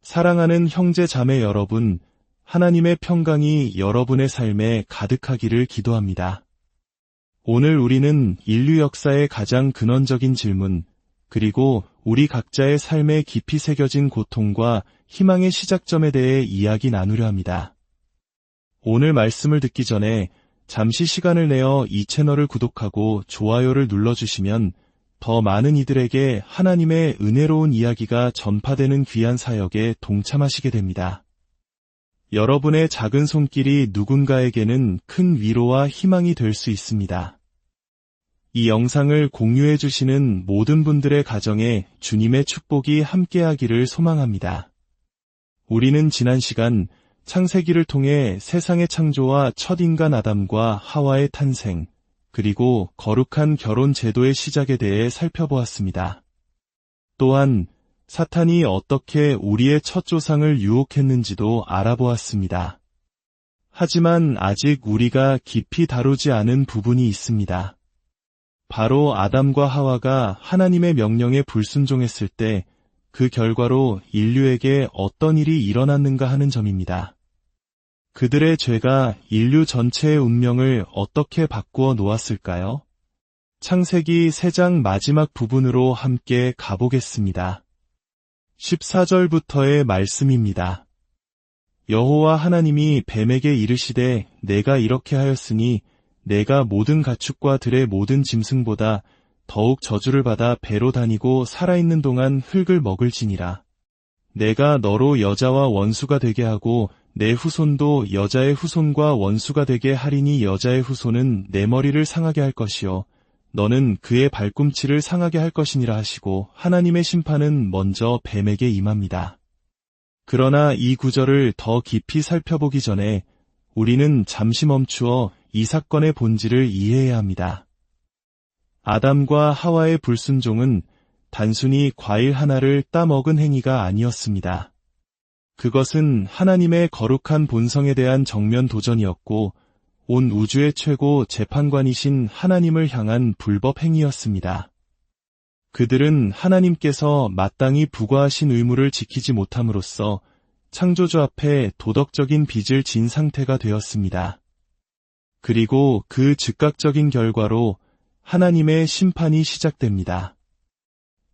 사랑하는 형제 자매 여러분, 하나님의 평강이 여러분의 삶에 가득하기를 기도합니다. 오늘 우리는 인류 역사의 가장 근원적인 질문, 그리고 우리 각자의 삶에 깊이 새겨진 고통과 희망의 시작점에 대해 이야기 나누려 합니다. 오늘 말씀을 듣기 전에 잠시 시간을 내어 이 채널을 구독하고 좋아요를 눌러주시면 더 많은 이들에게 하나님의 은혜로운 이야기가 전파되는 귀한 사역에 동참하시게 됩니다. 여러분의 작은 손길이 누군가에게는 큰 위로와 희망이 될 수 있습니다. 이 영상을 공유해 주시는 모든 분들의 가정에 주님의 축복이 함께하기를 소망합니다. 우리는 지난 시간 창세기를 통해 세상의 창조와 첫 인간 아담과 하와의 탄생, 그리고 거룩한 결혼 제도의 시작에 대해 살펴보았습니다. 또한 사탄이 어떻게 우리의 첫 조상을 유혹했는지도 알아보았습니다. 하지만 아직 우리가 깊이 다루지 않은 부분이 있습니다. 바로 아담과 하와가 하나님의 명령에 불순종했을 때 그 결과로 인류에게 어떤 일이 일어났는가 하는 점입니다. 그들의 죄가 인류 전체의 운명을 어떻게 바꾸어 놓았을까요? 창세기 3장 마지막 부분으로 함께 가보겠습니다. 14절부터의 말씀입니다. 여호와 하나님이 뱀에게 이르시되 내가 이렇게 하였으니 내가 모든 가축과 들의 모든 짐승보다 더욱 저주를 받아 배로 다니고 살아있는 동안 흙을 먹을지니라. 내가 너로 여자와 원수가 되게 하고 내 후손도 여자의 후손과 원수가 되게 하리니 여자의 후손은 내 머리를 상하게 할 것이요 너는 그의 발꿈치를 상하게 할 것이니라 하시고 하나님의 심판은 먼저 뱀에게 임합니다. 그러나 이 구절을 더 깊이 살펴보기 전에 우리는 잠시 멈추어 이 사건의 본질을 이해해야 합니다. 아담과 하와의 불순종은 단순히 과일 하나를 따먹은 행위가 아니었습니다. 그것은 하나님의 거룩한 본성에 대한 정면 도전이었고 온 우주의 최고 재판관이신 하나님을 향한 불법 행위였습니다. 그들은 하나님께서 마땅히 부과하신 의무를 지키지 못함으로써 창조주 앞에 도덕적인 빚을 진 상태가 되었습니다. 그리고 그 즉각적인 결과로 하나님의 심판이 시작됩니다.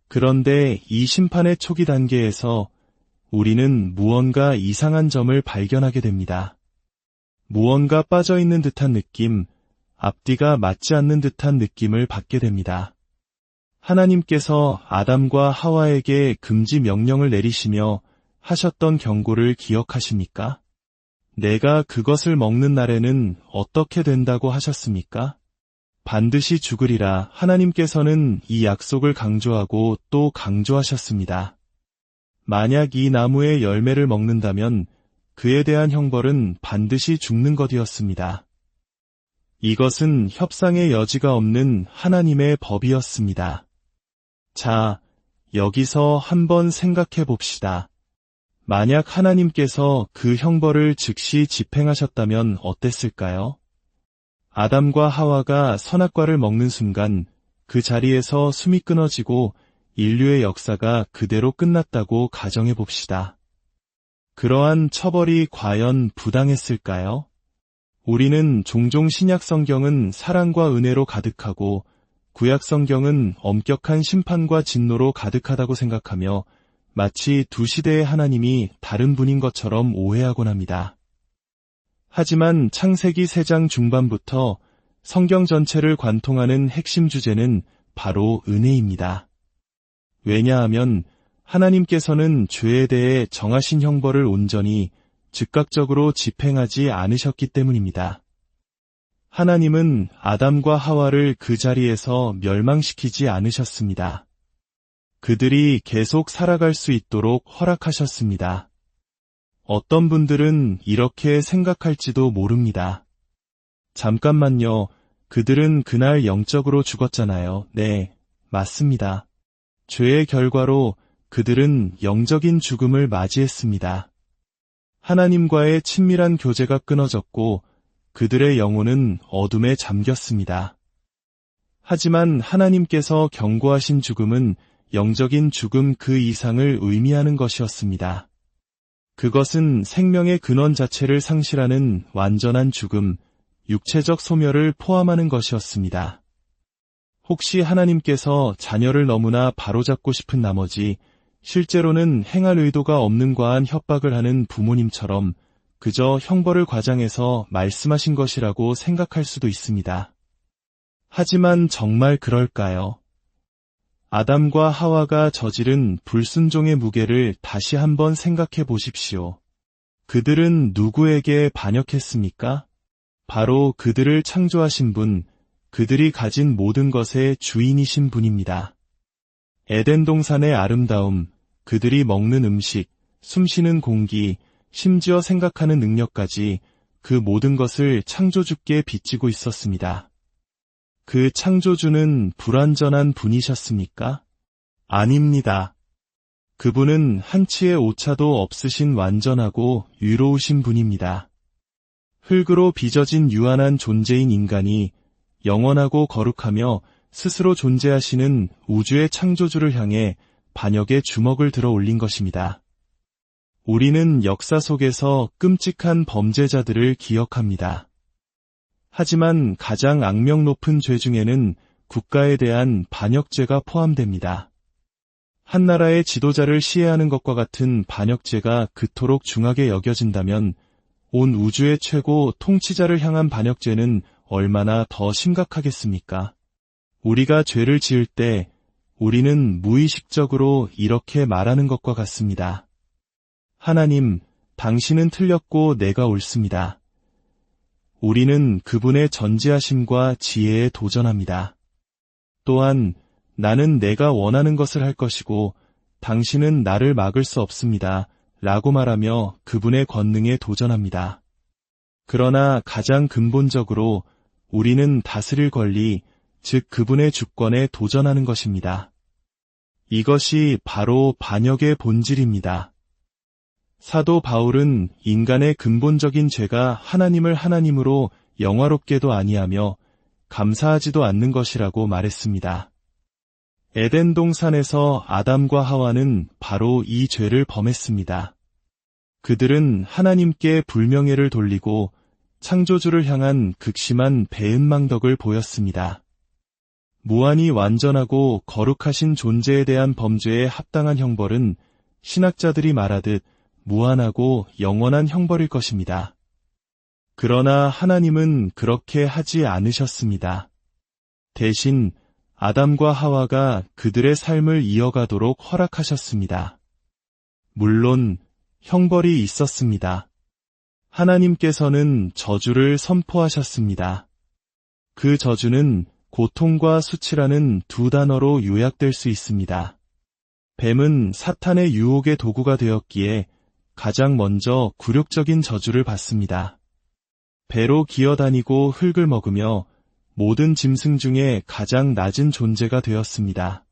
그런데 이 심판의 초기 단계에서 우리는 무언가 이상한 점을 발견하게 됩니다. 무언가 빠져있는 듯한 느낌, 앞뒤가 맞지 않는 듯한 느낌을 받게 됩니다. 하나님께서 아담과 하와에게 금지 명령을 내리시며 하셨던 경고를 기억하십니까? 내가 그것을 먹는 날에는 어떻게 된다고 하셨습니까? 반드시 죽으리라. 하나님께서는 이 약속을 강조하고 또 강조하셨습니다. 만약 이 나무의 열매를 먹는다면 그에 대한 형벌은 반드시 죽는 것이었습니다. 이것은 협상의 여지가 없는 하나님의 법이었습니다. 자, 여기서 한번 생각해 봅시다. 만약 하나님께서 그 형벌을 즉시 집행하셨다면 어땠을까요? 아담과 하와가 선악과를 먹는 순간 그 자리에서 숨이 끊어지고 인류의 역사가 그대로 끝났다고 가정해 봅시다. 그러한 처벌이 과연 부당했을까요? 우리는 종종 신약 성경은 사랑과 은혜로 가득하고 구약 성경은 엄격한 심판과 진노로 가득하다고 생각하며 마치 두 시대의 하나님이 다른 분인 것처럼 오해하곤 합니다. 하지만 창세기 3장 중반부터 성경 전체를 관통하는 핵심 주제는 바로 은혜입니다. 왜냐하면 하나님께서는 죄에 대해 정하신 형벌을 온전히 즉각적으로 집행하지 않으셨기 때문입니다. 하나님은 아담과 하와를 그 자리에서 멸망시키지 않으셨습니다. 그들이 계속 살아갈 수 있도록 허락하셨습니다. 어떤 분들은 이렇게 생각할지도 모릅니다. 잠깐만요. 그들은 그날 영적으로 죽었잖아요. 네, 맞습니다. 죄의 결과로 그들은 영적인 죽음을 맞이했습니다. 하나님과의 친밀한 교제가 끊어졌고 그들의 영혼은 어둠에 잠겼습니다. 하지만 하나님께서 경고하신 죽음은 영적인 죽음 그 이상을 의미하는 것이었습니다. 그것은 생명의 근원 자체를 상실하는 완전한 죽음, 육체적 소멸을 포함하는 것이었습니다. 혹시 하나님께서 자녀를 너무나 바로잡고 싶은 나머지 실제로는 행할 의도가 없는 과한 협박을 하는 부모님처럼 그저 형벌을 과장해서 말씀하신 것이라고 생각할 수도 있습니다. 하지만 정말 그럴까요? 아담과 하와가 저지른 불순종의 무게를 다시 한번 생각해 보십시오. 그들은 누구에게 반역했습니까? 바로 그들을 창조하신 분, 그들이 가진 모든 것의 주인이신 분입니다. 에덴 동산의 아름다움, 그들이 먹는 음식, 숨쉬는 공기, 심지어 생각하는 능력까지 그 모든 것을 창조주께 빚지고 있었습니다. 그 창조주는 불완전한 분이셨습니까? 아닙니다. 그분은 한치의 오차도 없으신 완전하고 유로우신 분입니다. 흙으로 빚어진 유한한 존재인 인간이 영원하고 거룩하며 스스로 존재하시는 우주의 창조주를 향해 반역의 주먹을 들어 올린 것입니다. 우리는 역사 속에서 끔찍한 범죄자들을 기억합니다. 하지만 가장 악명 높은 죄 중에는 국가에 대한 반역죄가 포함됩니다. 한 나라의 지도자를 시해하는 것과 같은 반역죄가 그토록 중하게 여겨진다면 온 우주의 최고 통치자를 향한 반역죄는 얼마나 더 심각하겠습니까? 우리가 죄를 지을 때 우리는 무의식적으로 이렇게 말하는 것과 같습니다. 하나님, 당신은 틀렸고 내가 옳습니다. 우리는 그분의 전지하심과 지혜에 도전합니다. 또한 나는 내가 원하는 것을 할 것이고 당신은 나를 막을 수 없습니다. 라고 말하며 그분의 권능에 도전합니다. 그러나 가장 근본적으로 우리는 다스릴 권리, 즉 그분의 주권에 도전하는 것입니다. 이것이 바로 반역의 본질입니다. 사도 바울은 인간의 근본적인 죄가 하나님을 하나님으로 영화롭게도 아니하며 감사하지도 않는 것이라고 말했습니다. 에덴 동산에서 아담과 하와는 바로 이 죄를 범했습니다. 그들은 하나님께 불명예를 돌리고 창조주를 향한 극심한 배은망덕을 보였습니다. 무한히 완전하고 거룩하신 존재에 대한 범죄에 합당한 형벌은 신학자들이 말하듯 무한하고 영원한 형벌일 것입니다. 그러나 하나님은 그렇게 하지 않으셨습니다. 대신 아담과 하와가 그들의 삶을 이어가도록 허락하셨습니다. 물론 형벌이 있었습니다. 하나님께서는 저주를 선포하셨습니다. 그 저주는 고통과 수치라는 두 단어로 요약될 수 있습니다. 뱀은 사탄의 유혹의 도구가 되었기에 가장 먼저 굴욕적인 저주를 받습니다. 배로 기어다니고 흙을 먹으며 모든 짐승 중에 가장 낮은 존재가 되었습니다.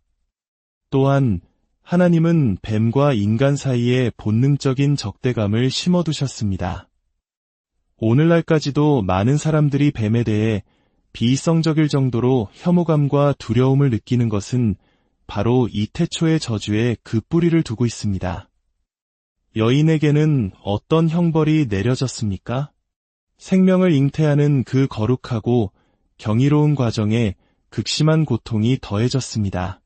또한 하나님은 뱀과 인간 사이에 본능적인 적대감을 심어두셨습니다. 오늘날까지도 많은 사람들이 뱀에 대해 비이성적일 정도로 혐오감과 두려움을 느끼는 것은 바로 이 태초의 저주에 그 뿌리를 두고 있습니다. 여인에게는 어떤 형벌이 내려졌습니까? 생명을 잉태하는 그 거룩하고 경이로운 과정에 극심한 고통이 더해졌습니다.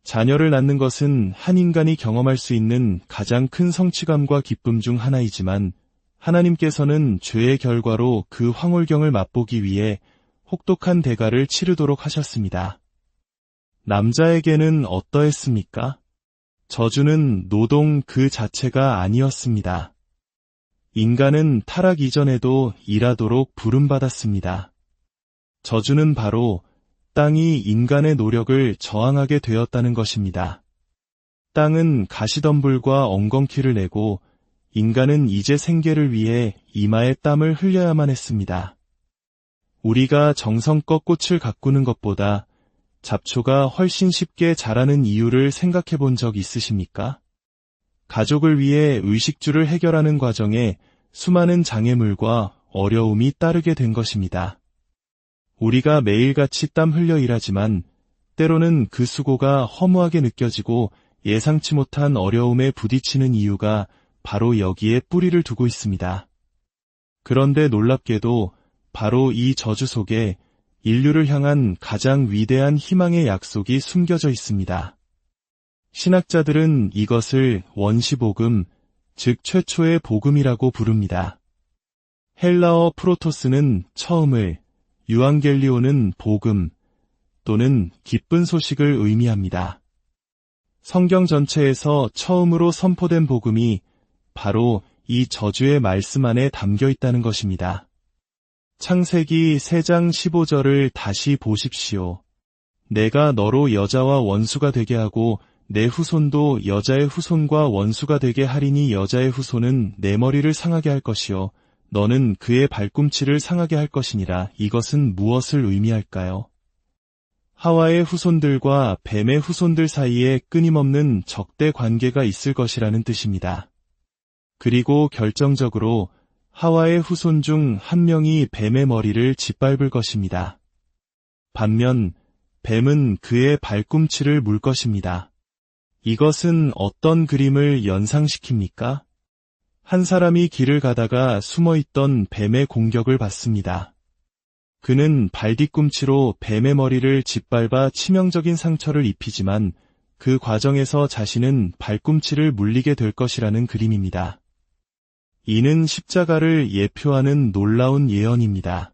자녀를 낳는 것은 한 인간이 경험할 수 있는 가장 큰 성취감과 기쁨 중 하나이지만 하나님께서는 죄의 결과로 그 황홀경을 맛보기 위해 혹독한 대가를 치르도록 하셨습니다. 남자에게는 어떠했습니까? 저주는 노동 그 자체가 아니었습니다. 인간은 타락 이전에도 일하도록 부름받았습니다. 저주는 바로 땅이 인간의 노력을 저항하게 되었다는 것입니다. 땅은 가시덤불과 엉겅퀴를 내고 인간은 이제 생계를 위해 이마에 땀을 흘려야만 했습니다. 우리가 정성껏 꽃을 가꾸는 것보다 잡초가 훨씬 쉽게 자라는 이유를 생각해 본 적 있으십니까? 가족을 위해 의식주를 해결하는 과정에 수많은 장애물과 어려움이 따르게 된 것입니다. 우리가 매일같이 땀 흘려 일하지만 때로는 그 수고가 허무하게 느껴지고 예상치 못한 어려움에 부딪히는 이유가 바로 여기에 뿌리를 두고 있습니다. 그런데 놀랍게도 바로 이 저주 속에 인류를 향한 가장 위대한 희망의 약속이 숨겨져 있습니다. 신학자들은 이것을 원시복음, 즉 최초의 복음이라고 부릅니다. 헬라어 프로토스는 처음을, 유앙겔리오는 복음 또는 기쁜 소식을 의미합니다. 성경 전체에서 처음으로 선포된 복음이 바로 이 저주의 말씀 안에 담겨 있다는 것입니다. 창세기 3장 15절을 다시 보십시오. 내가 너로 여자와 원수가 되게 하고 내 후손도 여자의 후손과 원수가 되게 하리니 여자의 후손은 내 머리를 상하게 할 것이요 너는 그의 발꿈치를 상하게 할 것이니라. 이것은 무엇을 의미할까요? 하와의 후손들과 뱀의 후손들 사이에 끊임없는 적대 관계가 있을 것이라는 뜻입니다. 그리고 결정적으로 하와의 후손 중 한 명이 뱀의 머리를 짓밟을 것입니다. 반면 뱀은 그의 발꿈치를 물 것입니다. 이것은 어떤 그림을 연상시킵니까? 한 사람이 길을 가다가 숨어있던 뱀의 공격을 받습니다. 그는 발뒤꿈치로 뱀의 머리를 짓밟아 치명적인 상처를 입히지만 그 과정에서 자신은 발꿈치를 물리게 될 것이라는 그림입니다. 이는 십자가를 예표하는 놀라운 예언입니다.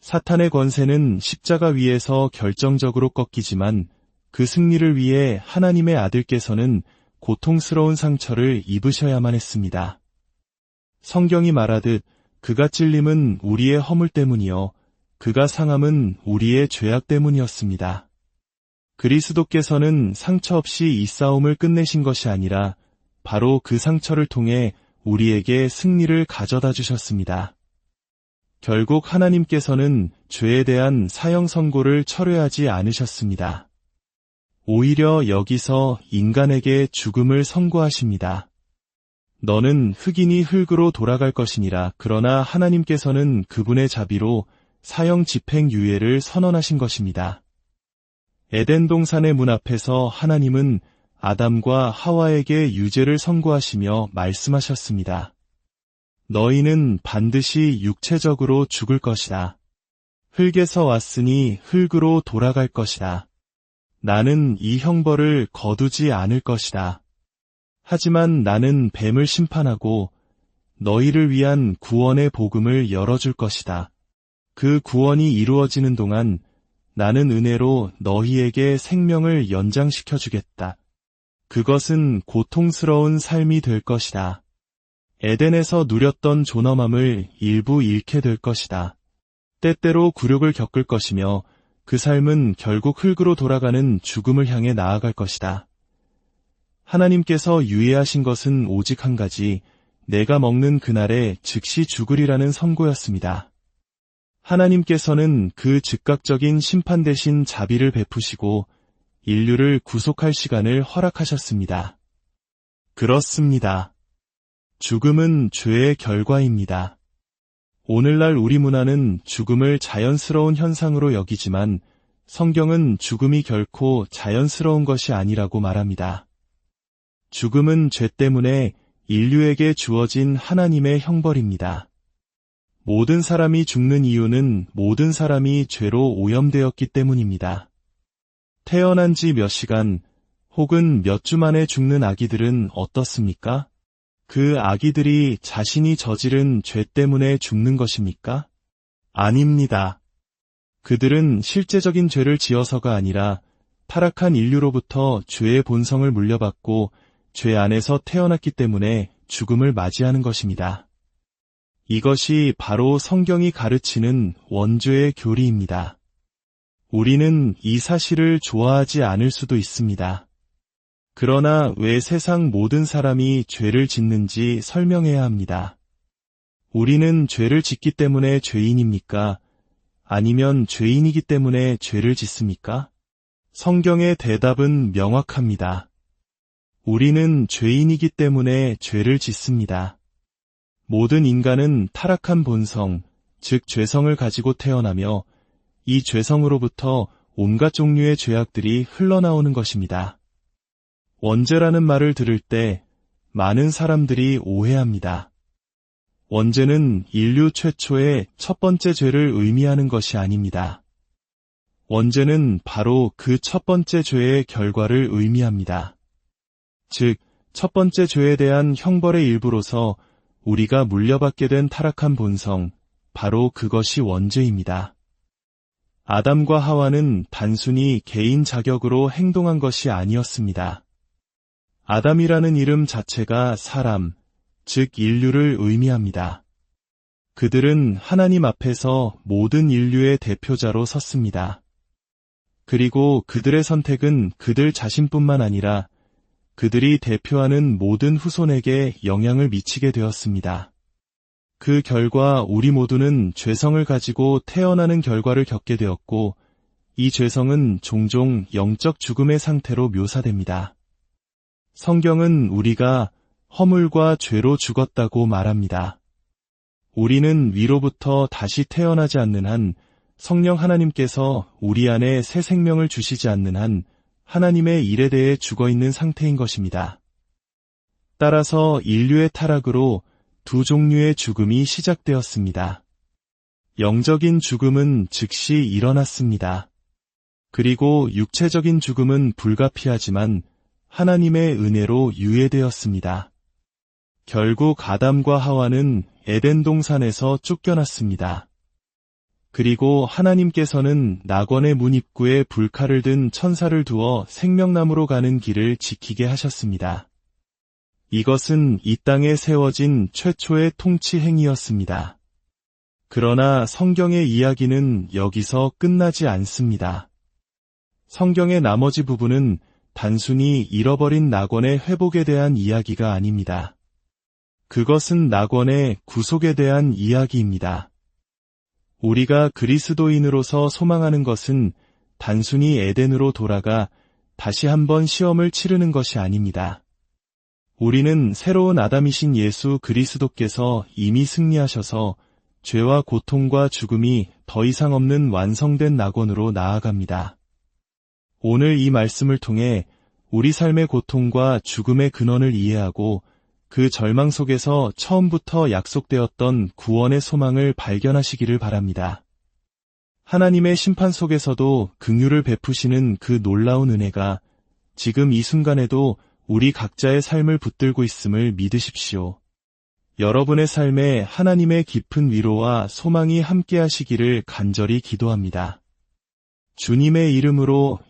사탄의 권세는 십자가 위에서 결정적으로 꺾이지만 그 승리를 위해 하나님의 아들께서는 고통스러운 상처를 입으셔야만 했습니다. 성경이 말하듯 그가 찔림은 우리의 허물 때문이요 그가 상함은 우리의 죄악 때문이었습니다. 그리스도께서는 상처 없이 이 싸움을 끝내신 것이 아니라 바로 그 상처를 통해 우리에게 승리를 가져다 주셨습니다. 결국 하나님께서는 죄에 대한 사형 선고를 철회하지 않으셨습니다. 오히려 여기서 인간에게 죽음을 선고하십니다. 너는 흙이니 흙으로 돌아갈 것이니라. 그러나 하나님께서는 그분의 자비로 사형 집행유예를 선언하신 것입니다. 에덴 동산의 문 앞에서 하나님은 아담과 하와에게 유죄를 선고하시며 말씀하셨습니다. 너희는 반드시 육체적으로 죽을 것이다. 흙에서 왔으니 흙으로 돌아갈 것이다. 나는 이 형벌을 거두지 않을 것이다. 하지만 나는 뱀을 심판하고 너희를 위한 구원의 복음을 열어줄 것이다. 그 구원이 이루어지는 동안 나는 은혜로 너희에게 생명을 연장시켜 주겠다. 그것은 고통스러운 삶이 될 것이다. 에덴에서 누렸던 존엄함을 일부 잃게 될 것이다. 때때로 굴욕을 겪을 것이며 그 삶은 결국 흙으로 돌아가는 죽음을 향해 나아갈 것이다. 하나님께서 유예하신 것은 오직 한 가지, 내가 먹는 그날에 즉시 죽으리라는 선고였습니다. 하나님께서는 그 즉각적인 심판 대신 자비를 베푸시고 인류를 구속할 시간을 허락하셨습니다. 그렇습니다. 죽음은 죄의 결과입니다. 오늘날 우리 문화는 죽음을 자연스러운 현상으로 여기지만 성경은 죽음이 결코 자연스러운 것이 아니라고 말합니다. 죽음은 죄 때문에 인류에게 주어진 하나님의 형벌입니다. 모든 사람이 죽는 이유는 모든 사람이 죄로 오염되었기 때문입니다. 태어난 지 몇 시간 혹은 몇 주 만에 죽는 아기들은 어떻습니까? 그 아기들이 자신이 저지른 죄 때문에 죽는 것입니까? 아닙니다. 그들은 실제적인 죄를 지어서가 아니라 타락한 인류로부터 죄의 본성을 물려받고 죄 안에서 태어났기 때문에 죽음을 맞이하는 것입니다. 이것이 바로 성경이 가르치는 원죄의 교리입니다. 우리는 이 사실을 좋아하지 않을 수도 있습니다. 그러나 왜 세상 모든 사람이 죄를 짓는지 설명해야 합니다. 우리는 죄를 짓기 때문에 죄인입니까? 아니면 죄인이기 때문에 죄를 짓습니까? 성경의 대답은 명확합니다. 우리는 죄인이기 때문에 죄를 짓습니다. 모든 인간은 타락한 본성, 즉 죄성을 가지고 태어나며 이 죄성으로부터 온갖 종류의 죄악들이 흘러나오는 것입니다. 원죄라는 말을 들을 때 많은 사람들이 오해합니다. 원죄는 인류 최초의 첫 번째 죄를 의미하는 것이 아닙니다. 원죄는 바로 그 첫 번째 죄의 결과를 의미합니다. 즉, 첫 번째 죄에 대한 형벌의 일부로서 우리가 물려받게 된 타락한 본성, 바로 그것이 원죄입니다. 아담과 하와는 단순히 개인 자격으로 행동한 것이 아니었습니다. 아담이라는 이름 자체가 사람, 즉 인류를 의미합니다. 그들은 하나님 앞에서 모든 인류의 대표자로 섰습니다. 그리고 그들의 선택은 그들 자신뿐만 아니라 그들이 대표하는 모든 후손에게 영향을 미치게 되었습니다. 그 결과 우리 모두는 죄성을 가지고 태어나는 결과를 겪게 되었고, 이 죄성은 종종 영적 죽음의 상태로 묘사됩니다. 성경은 우리가 허물과 죄로 죽었다고 말합니다. 우리는 위로부터 다시 태어나지 않는 한, 성령 하나님께서 우리 안에 새 생명을 주시지 않는 한 하나님의 일에 대해 죽어있는 상태인 것입니다. 따라서 인류의 타락으로 두 종류의 죽음이 시작되었습니다. 영적인 죽음은 즉시 일어났습니다. 그리고 육체적인 죽음은 불가피하지만 하나님의 은혜로 유예되었습니다. 결국 아담과 하와는 에덴 동산에서 쫓겨났습니다. 그리고 하나님께서는 낙원의 문 입구에 불칼을 든 천사를 두어 생명나무로 가는 길을 지키게 하셨습니다. 이것은 이 땅에 세워진 최초의 통치 행위였습니다. 그러나 성경의 이야기는 여기서 끝나지 않습니다. 성경의 나머지 부분은 단순히 잃어버린 낙원의 회복에 대한 이야기가 아닙니다. 그것은 낙원의 구속에 대한 이야기입니다. 우리가 그리스도인으로서 소망하는 것은 단순히 에덴으로 돌아가 다시 한번 시험을 치르는 것이 아닙니다. 우리는 새로운 아담이신 예수 그리스도께서 이미 승리하셔서 죄와 고통과 죽음이 더 이상 없는 완성된 낙원으로 나아갑니다. 오늘 이 말씀을 통해 우리 삶의 고통과 죽음의 근원을 이해하고 그 절망 속에서 처음부터 약속되었던 구원의 소망을 발견하시기를 바랍니다. 하나님의 심판 속에서도 긍휼을 베푸시는 그 놀라운 은혜가 지금 이 순간에도 우리 각자의 삶을 붙들고 있음을 믿으십시오. 여러분의 삶에 하나님의 깊은 위로와 소망이 함께하시기를 간절히 기도합니다. 주님의 이름으로